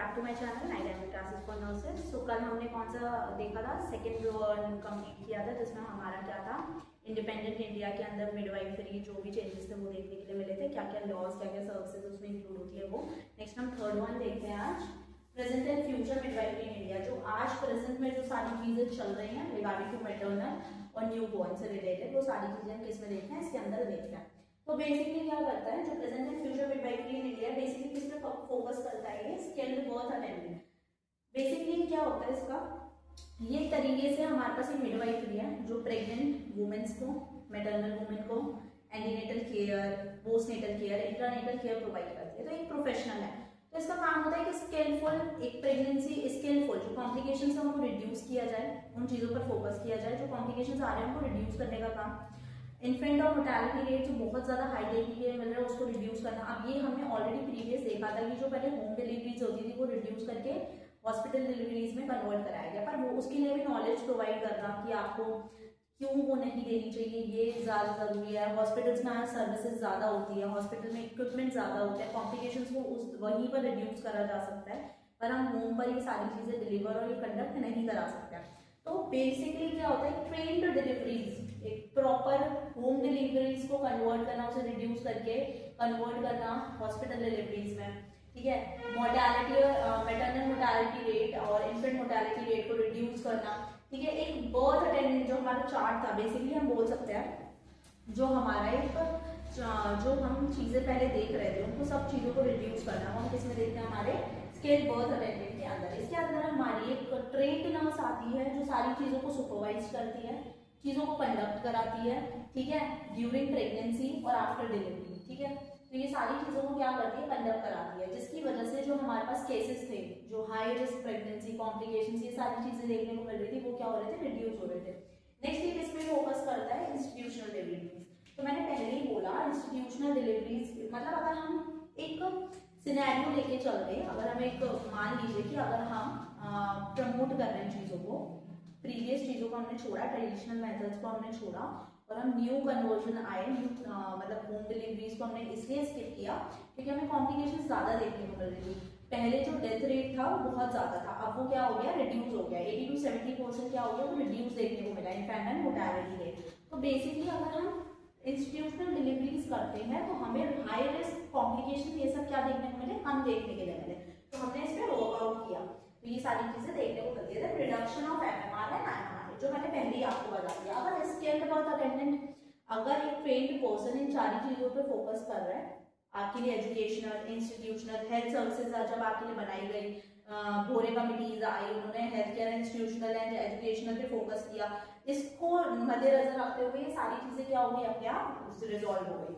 Back to my channel night and classes for nurses. So कल हमने कौन सा देखा था, सेकेंड वन कंप्लीट किया था, जिसमें हमारा क्या था, इंडिपेंडेंट इंडिया के अंदर मिडवाइफरी जो भी चेंजेस थे वो देखने के लिए मिले थे, क्या क्या लॉज क्या क्या सर्विसेज उसमें इंक्लूड होती है वो। नेक्स्ट हम थर्ड वन देखते हैं आज, present and future midwifery in India. जो आज प्रेजेंट में जो सारी चीजें चल रही हैं रिगार्डिंग टू मैटरनल और न्यू बॉर्न से रिलेटेड, वो सारी चीजें हम किस में देखते हैं, इसके अंदर देखते हैं। तो बेसिकली क्या करता है जो present and future midwifery in India, basically किस पे फोकस करता है, ये स्किल्ड बर्थ अटेंडेंट। बेसिकली क्या होता है इसका, ये तरीके से हमारे पास ये मिडवाइफरी है जो प्रेग्नेंट वुमेन्स को, मैटरनल वुमेन को antenatal care, postnatal care, intranatal care provide करती है। तो एक प्रोफेशनल है, तो इसका काम होता है कि स्किलफुल, एक प्रेगनेंसी स्किलफुल जो कॉम्प्लिकेशंस है उनको रिड्यूस किया जाए, उन चीज़ों पर फोकस किया जाए जो कॉम्प्लिकेशंस आ रहे हैं उनको रिड्यूस करने का काम। इन्फेंट और मोर्टेलिटी रेट जो बहुत ज्यादा हाई देखने के लिए मिल रहा है उसको रिड्यूस करना। अब ये हमने ऑलरेडी प्रीवियस देखा था कि जो पहले होम डिलीवरीज होती थी वो रिड्यूस करके हॉस्पिटल डिलीवरीज में कन्वर्ट कराया गया, पर वो उसके लिए भी नॉलेज प्रोवाइड करना कि आपको क्यों वो नहीं देनी चाहिए, ये ज्यादा जरूरी है। हॉस्पिटल्स में सर्विसेज ज्यादा होती है, हॉस्पिटल में इक्विपमेंट ज्यादा होते हैं, कॉम्प्लिकेशंस को उस वहीं पर रिड्यूस करा जा सकता है, पर हम होम पर ये सारी चीजें डिलीवर और ये कंडक्ट नहीं करा सकते। तो बेसिकली क्या होता है, ट्रेन्ड डिलीवरीज, एक प्रॉपर होम डिलीवरीज को कन्वर्ट करना, उसे रिड्यूस करके कन्वर्ट करना हॉस्पिटल डिलीवरीज में, ठीक है। मोर्टेलिटी, मैटरनल मोर्टेलिटी रेट और इन्फेंट मोर्टेलिटी रेट को रिड्यूस करना, ठीक है। एक बर्थ अटेंडेंट जो हमारा चार्ट था, बेसिकली हम बोल सकते हैं जो हमारा एक जो हम चीजें पहले देख रहे थे उनको सब चीजों को रिड्यूस करना, हम किसमें देखते हैं, हमारे स्किल बर्थ अटेंडेंट के अंदर। इसके अंदर हमारी एक ट्रेंड नर्स आती है जो सारी चीजों को सुपरवाइज करती है, चीजों को कंडक्ट कराती है, ठीक है, ड्यूरिंग प्रेगनेंसी और आफ्टर डिलीवरी, ठीक है। तो ये सारी चीजों को क्या करती है, कंडक्ट कराती है, जिसकी वजह से जो हमारे पास केसेस थे, जो हाई रिस्क प्रेगनेंसी, कॉम्प्लिकेशंस, ये सारी चीजें देखने को मिल रही थी, वो क्या हो रहे थे, रिड्यूस हो रहे थे। नेक्स्ट ये किस पे फोकस करता है, इंस्टीट्यूशनल डिलीवरीज। तो मैंने पहले ही बोला इंस्टीट्यूशनल डिलीवरीज मतलब अगर हम एक सिनेरियो लेके चल रहे, अगर हम एक मान लीजिए कि अगर हम प्रमोट कर रहे हैं चीजों को, प्रीवियस चीजों को हमने छोड़ा, ट्रेडिशनल मेथड्स को हमने छोड़ा और हम न्यू कन्वर्जन आए, मतलब होम डिलीवरीज को हमने इसलिए स्किप किया क्योंकि हमें कॉम्प्लिकेशंस ज्यादा देखने को मिल रही थी। पहले जो डेथ रेट था वो बहुत ज्यादा था, अब वो क्या हो गया, रिड्यूस हो गया, 80 to 70% क्या हो गया, वो रिड्यूस देखने को मिला, इन्फेंट मोर्टेलिटी रेट। तो बेसिकली अगर हम इंस्टीट्यूशनल डिलीवरीज करते हैं तो हमें हाई रिस्क कॉम्प्लिकेशन ये सब क्या देखने को मिले, कम देखने के लिए मिले, तो हमने इस पर वर्कआउट किया, तो ये सारी चीजें देखने को मिलती है। Reduction of MMR and IMR जो मैंने पहले ही आपको बता दिया। अगर स्किल्ड बर्थ अटेंडेंट, अगर एक ट्रेन्ड पर्सन इन सारी चीजों पे फोकस कर रहा है, आपके लिए एजुकेशनल, इंस्टीट्यूशनल, हेल्थ सर्विसेज जब आपके लिए बनाई गई, भोरे कमिटीज आई, उन्होंने health care, institutional and educational पे फोकस किया, इसको मद्देनजर रखते हुए ये सारी चीजें क्या हो गई, अपने आप उससे रिजॉल्व हो गई।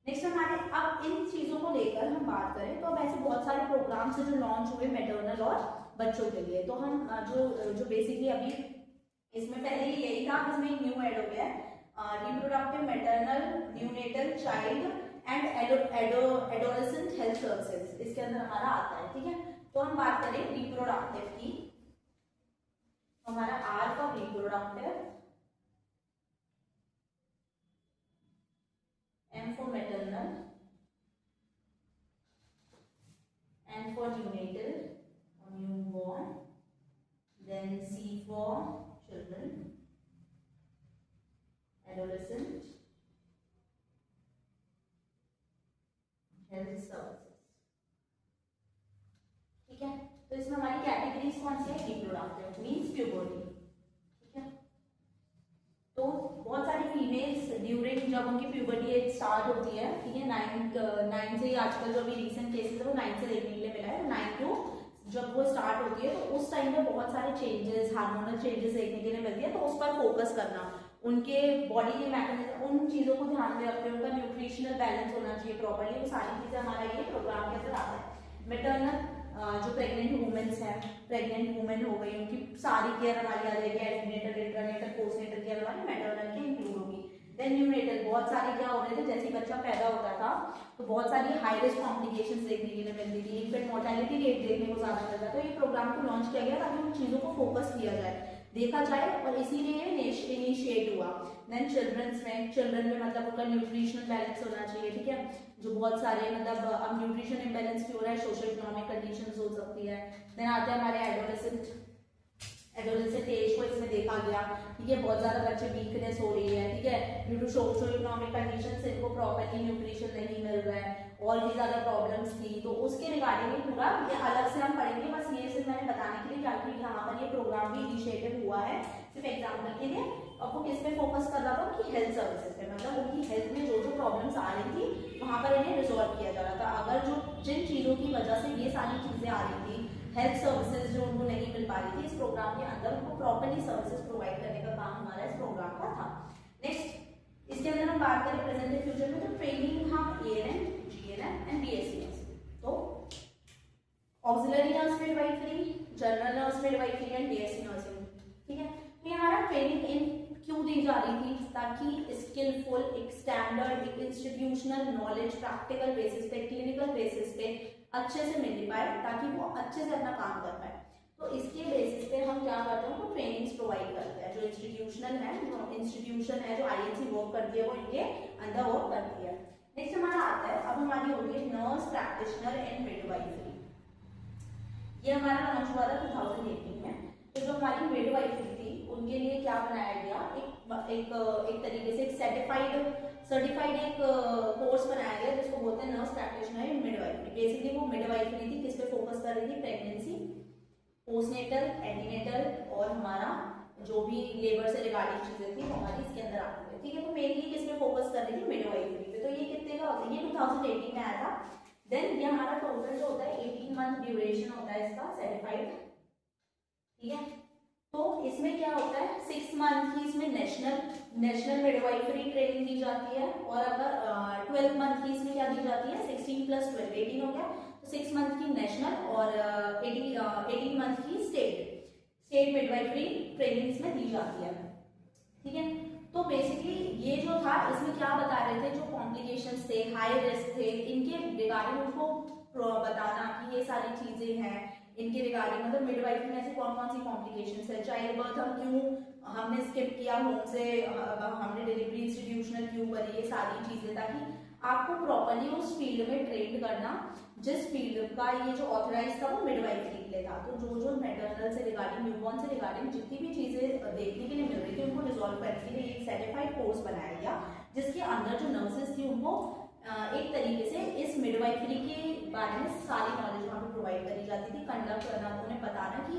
नेक्स्ट हमारे, अब इन चीजों को लेकर हम बात करें तो अब ऐसे बहुत सारे प्रोग्राम्स है जो लॉन्च हुए मैटरनल और बच्चों के लिए। तो हम जो बेसिकली अभी इसमें पहले ही यही था, इसमें एक न्यू ऐड हो गया है, reproductive maternal neonatal child and adolescent health services, इसके अंदर हमारा आता है, ठीक है। तो हम बात करें रिप्रोडक्टिव की, हमारा R for reproductive, M for maternal, N for neonatal or newborn, then C for children, adolescent, health services, ठीक है। तो इसमें हमारी कैटेगरीज कौन सी है, रिप्रोडक्टिव मीन्स प्यूबर्टी, ठीक है। तो बहुत सारी फीमेल्स ड्यूरिंग जब उनकी प्यूबर्टी एज स्टार्ट होती है, ठीक है, 9 से, आजकल जो अभी रिसेंट केसेस है वो 9 से देखने के लिए मिला है, 9 to जब वो स्टार्ट होती है तो उस टाइम पे बहुत सारे चेंजेस, हार्मोनल चेंजेस देखने के लिए मिलती है, तो उस पर फोकस करना, उनके बॉडी के मैकेनिज्म, उन चीजों को ध्यान में रखते हुए उनका न्यूट्रिशनल बैलेंस होना चाहिए प्रॉपर्ली, वो सारी चीजें हमारा ये प्रोग्राम के अंदर आता है। मैटरनल जो प्रेग्नेंट वुमेन्स हैं, प्रेग्नेंट वुमेन हो गई, उनकी सारी केयर हमारी आ जाएगी, एंटीनेटल, इंट्रानेटल, पोस्टनेटल केयर हमारी मैटरनल के इंक्लूड होगी। देन न्यूनेटल, बहुत सारी क्या हो रहे थे, जैसे बच्चा पैदा होता था तो बहुत सारी हाई रिस्क कॉम्प्लिकेशंस देखने के लिए मिलती थी, इन्फेंट मोर्टेलिटी रेट देखने को ज्यादा मिलता, तो ये प्रोग्राम को लॉन्च किया गया ताकि उन चीजों को फोकस किया जाए, देखा जाए, और इसीलिए इनिशिएट हुआ। देन चिल्ड्रंस में मतलब उनका न्यूट्रिशनल बैलेंस होना चाहिए, ठीक है, जो बहुत सारे मतलब अब न्यूट्रिशन इम्बेलेंस भी हो रहा है, सोशल इकोनॉमिक कंडीशंस हो सकती है। देन आते हैं हमारे एडोलेसेंट एज को इसमें देखा गया, ठीक है, बहुत ज्यादा बच्चे वीकनेस हो रही है, ठीक है, due to social economic conditions इनको प्रॉपर्ली न्यूट्रिशन नहीं मिल रहा है और भी ज्यादा प्रॉब्लम्स थी, तो उसके रिगार्डिंग ही पूरा ये अलग से हम पढ़ेंगे। बस ये सिर्फ मैंने बताने के लिए क्योंकि यहाँ पर ये प्रोग्राम भी इनिशिएटिव हुआ है सिर्फ एग्जाम्पल के लिए। अब वो किस पे फोकस कर रहा था, उनकी हेल्थ सर्विसेज पे, मतलब उनकी हेल्थ में जो जो प्रॉब्लम्स आ रही थी वहां पर इन्हें रिजॉल्व किया जा रहा था। अगर जो जिन चीजों की वजह से ये सारी चीजें आ रही थी, हेल्थ सर्विसेज जो उनको नहीं मिल पा रही थी, इस प्रोग्राम के अंदर उनको प्रॉपर्ली सर्विसेज प्रोवाइड करने का काम हमारा इस प्रोग्राम का था। नेक्स्ट इसके अंदर हम बात करें प्रेजेंट एंड फ्यूचर में, तो ट्रेनिंग हम एएनएम, जीएनएम एंड बीएससी तो auxiliary nurse midwifery, general nurse midwifery and BSc nursing, ठीक है। तो ये हमारा ट्रेनिंग इन क्यों दी जा रही थी, ताकि स्किलफुल, एक स्टैंडर्ड, एक इंस्टीट्यूशनल नॉलेज प्रैक्टिकल बेसिस पे, क्लिनिकल बेसिस पे अच्छे से मिल पाए, ताकि वो अच्छे से अपना काम कर पाए। तो इसके बेसिस पे हम क्या करते हैं, उनको ट्रेनिंग्स प्रोवाइड करते हैं। जो इंस्टीट्यूशन है, जो आईएनसी वर्क करती है, वो इनके अंदर वर्क करती है। नेक्स्ट हमारा आता है, अब हमारी होगी है नर्स प्रैक्टिशनर एंड मिडवाइफरी। ये हमारा लॉन्च हुआ था 2018 में। तो जो हमारी मिडवाइफरी थी उनके लिए क्या बनाया गया, एक तरीके से एक सर्टिफाइड एक कोर्स बनाया गया जिसको बोलते हैं nurse practitioner and midwifery. Basically वो मिडवाइफरी थी, किस पे फोकस कर रही थी, प्रेगनेंसी, पोस्टनेटल, एंटीनेटल और हमारा जो भी लेबर से रिगार्डिंग चीजें थी वो हमारी इसके अंदर आती है, ठीक है। तो मेनली किस पे फोकस कर रही थी, मिडवाइफरी पे। तो ये कितने का होता है, ये 2018 में आया था। देन ये हमारा टोटल जो होता है 18 मंथ ड्यूरेशन होता है इसका सर्टिफाइड, ठीक है। तो इसमें क्या होता है, 6 मंथ की इसमें नेशनल मिडवाइफरी ट्रेनिंग दी जाती है, और अगर 12 मंथ की इसमें क्या दी जाती है, 16 + 12 18 हो गया, तो 6 मंथ की नेशनल और 18 मंथ की स्टेट मिडवाइफरी ट्रेनिंग इसमें दी जाती है, ठीक है। तो बेसिकली ये जो था इसमें क्या बता रहे थे, जो कॉम्प्लिकेशंस थे, हाई रिस्क थे, इनके रिगार्डिंग उनको बताना कि ये सारी चीजें हैं इनके रिगार्डिंग, मतलब मिडवाइफरी में ऐसी कौन कौन सी कॉम्प्लिकेशंस है, चाइल्ड बर्थ हम क्यों हमने स्किप किया होम से, हमने डिलीवरी इंस्टीट्यूशनल क्यों करी, ये सारी चीजें, ताकि आपको प्रॉपर्ली उस फील्ड में ट्रेन करना जिस फील्ड का ये जो ऑथराइज था वो मिडवाइफरी के लिए था। तो जो मैटरनल से रिगार्डिंग, न्यूबॉर्न से रिगार्डिंग जितनी भी चीजें देखने के लिए मिल रही थी उनको रिजॉल्व करने के लिए एक सर्टिफाइड कोर्स बनाया गया, जिसके अंदर जो नर्सेज थी उनको एक तरीके से इस मिडवाइफरी के बारे में सारी नॉलेज वहाँ पे प्रोवाइड करी जाती थी, कंडक्ट करना, उन्हें बताना कि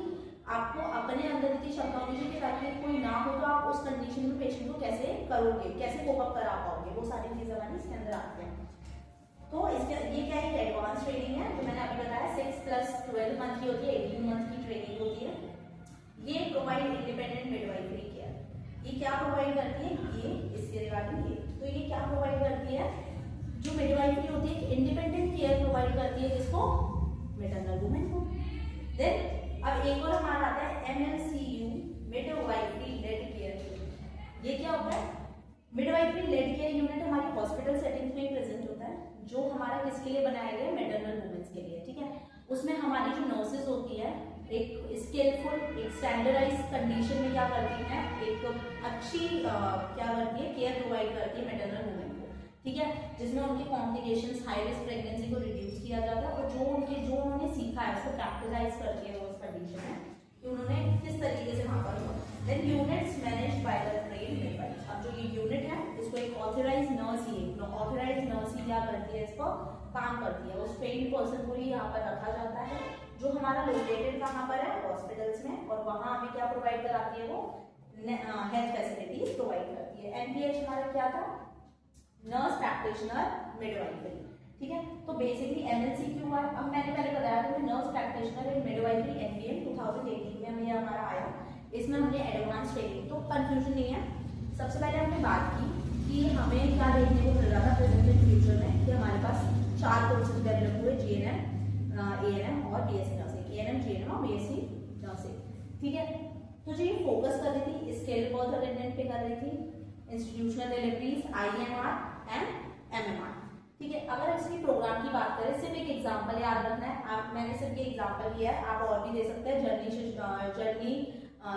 आपको अपने अंदर इतनी क्षमता होनी चाहिए ताकि कोई ना हो तो आप उस कंडीशन में पेशेंट को कैसे करोगे, कैसे कोप अप करा पाओगे, वो सारी चीजें हमारी इसके अंदर आती हैं। तो इसके ये क्या है, एडवांस ट्रेनिंग है जो मैंने अभी बताया, 6 + 12 मंथ की होती है, 18 मंथ की ट्रेनिंग होती है। ये प्रोवाइड इंडिपेंडेंट मिडवाइफरी केयर। ये क्या प्रोवाइड करती है, ये इसके रिगार्डिंग ये, तो ये क्या प्रोवाइड करती है, जो मिडवाइफरी होती है इंडिपेंडेंट केयर प्रोवाइड करती है, जिसको मैटरनल वुमेन को। देन अब एक और हमारा आता है MLCU, मिडवाइफरी लेड केयर। ये क्या होता है, मिडवाइफरी लेड केयर यूनिट हमारी हॉस्पिटल सेटिंग में प्रेजेंट होता है, जो हमारा किसके लिए बनाया गया है, मैटरनल वुमेन्स के लिए, ठीक है। उसमें हमारी जो नर्सेज होती है एक स्किलफुल, एक स्टैंडर्डाइज कंडीशन में क्या करती है, एक अच्छी क्या करती है, केयर प्रोवाइड करती है मैटरनल वुमेन को, ठीक है, जिसमें उनके कॉम्प्लिकेशंस, हाई रिस्क प्रेगनेंसी को रिड्यूस किया जाता है, और जो उन्होंने सीखा है उसको प्रैक्टिसाइज करती है उस कंडीशन में कि उन्होंने किस तरीके से वहां पर। Then units managed by the trained midwife. अब जो ये यूनिट है इसको एक ऑथराइज्ड नर्स ही क्या करती है, इसको काम करती है, उस ट्रेन्ड पर्सन को ही यहाँ पर रखा जाता है, जो हमारा लोकेटेड कहाँ पर है, हॉस्पिटल्स में, और वहां हमें क्या प्रोवाइड कराती है, वो हेल्थ फैसिलिटीज प्रोवाइड करती है। NPH हमारा क्या था, नर्स प्रैक्टिशनर मिडवाइफरी, ठीक है। तो बेसिकली MLCQ है। अब मैंने पहले बताया था nurse practitioner and midwifery NPM 2018 में हमें हमारा आया, इसमें हमने एडवांस ट्रेनिंग, तो कंफ्यूजन नहीं है। सबसे पहले हमने बात की कि हमें क्या देखने को मिल रहा था प्रेजेंट एंड फ्यूचर में, कि हमारे पास 4 कोर्सेज डेवलप हुए, GNM, ANM और BSc नर्सिंग, ANM, GNM और BSc नर्सिंग, ठीक है। तो जो ये फोकस कर रही थी स्किल्ड बर्थ अटेंडेंट पे कर रही थी, institutional deliveries, IMR and MMR, ठीक है। अगर इसकी प्रोग्राम की बात करें, सिर्फ एक एग्जांपल याद रखना है, आप मैंने सिर्फ ये एग्जांपल लिया है, आप और भी दे सकते हैं, जर्नी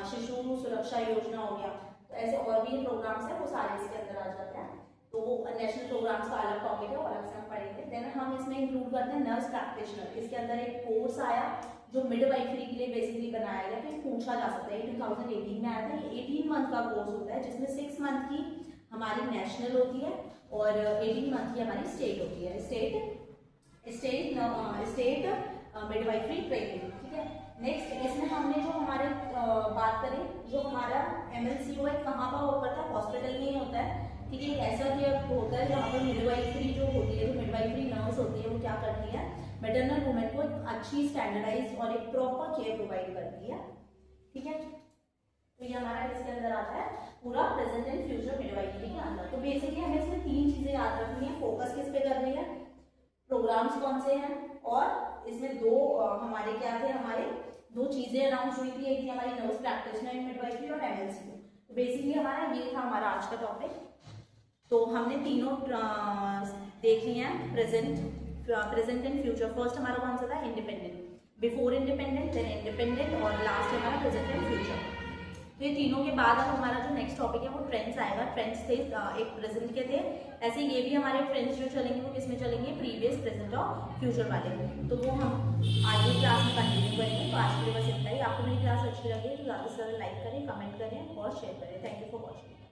शिशु सुरक्षा योजना हो गया, तो ऐसे और भी प्रोग्राम्स है, वो सारे इसके अंदर आ जाते हैं। तो वो नेशनल प्रोग्राम्स का अलग टॉपिक है, अलग से हम पढ़ेंगे। देन इंक्लूड करते हैं नर्स प्रैक्टिशनर। इसके अंदर एक कोर्स आया जो मिडवाइफरी के लिए बेसिकली बनाया गया, तो पूछा जा सकता है, 2018 में आया था। ये 18 मंथ का कोर्स होता है जिसमें 6 मंथ की हमारी नेशनल होती है और 18 मंथ की हमारी स्टेट होती है, स्टेट मिडवाइफरी ट्रेनिंग, ठीक है। नेक्स्ट इसमें हमने जो हमारे बात करें, जो हमारा MLCO है कहाँ पर वो करता है, हॉस्पिटल में ही होता है, ठीक है। ऐसा केयर होता है जहाँ पर मिडवाइफरी जो होती है, जो मिडवाइफरी नर्स होती है वो क्या करती है, मैटरनल वुमेन को एक अच्छी स्टैंडर्डाइज और एक प्रॉपर केयर प्रोवाइड करती है, ठीक है। तो ये हमारा इसके अंदर आता है पूरा प्रेजेंट एंड फ्यूचर मिडवाइफरी के अंदर। तो बेसिकली हमें इसमें 3 चीजें याद रखनी है, फोकस किस पे करनी है, प्रोग्राम्स कौन से हैं, और इसमें हमारे क्या थे, हमारे 2 चीजें अनाउंस हुई थी, एक थी हमारी नर्स प्रैक्टिशनर इन मिडवाइफरी और MLCO। तो बेसिकली हमारा ये था हमारा आज का टॉपिक। तो हमने तीनों देख लिए हैं, प्रेजेंट एंड फ्यूचर। फर्स्ट हमारा कौन सा था, independent, before independent, then independent और लास्ट हमारा प्रेजेंट एंड फ्यूचर। तो ये तीनों के बाद अब हमारा जो नेक्स्ट टॉपिक है वो ट्रेंड्स आएगा। ट्रेंड्स थे एक प्रेजेंट के थे, ऐसे ये भी हमारे ट्रेंड्स जो चलेंगे वो किसमें चलेंगे, प्रीवियस, प्रेजेंट और फ्यूचर वाले। तो वो हम आगे क्लास में कंटिन्यू करेंगे। तो आज के लिए बस इतना ही। आपको मेरी क्लास अच्छी लगी तो ज़्यादा से ज़्यादा लाइक करें, कमेंट करें और शेयर करें। Thank you for watching.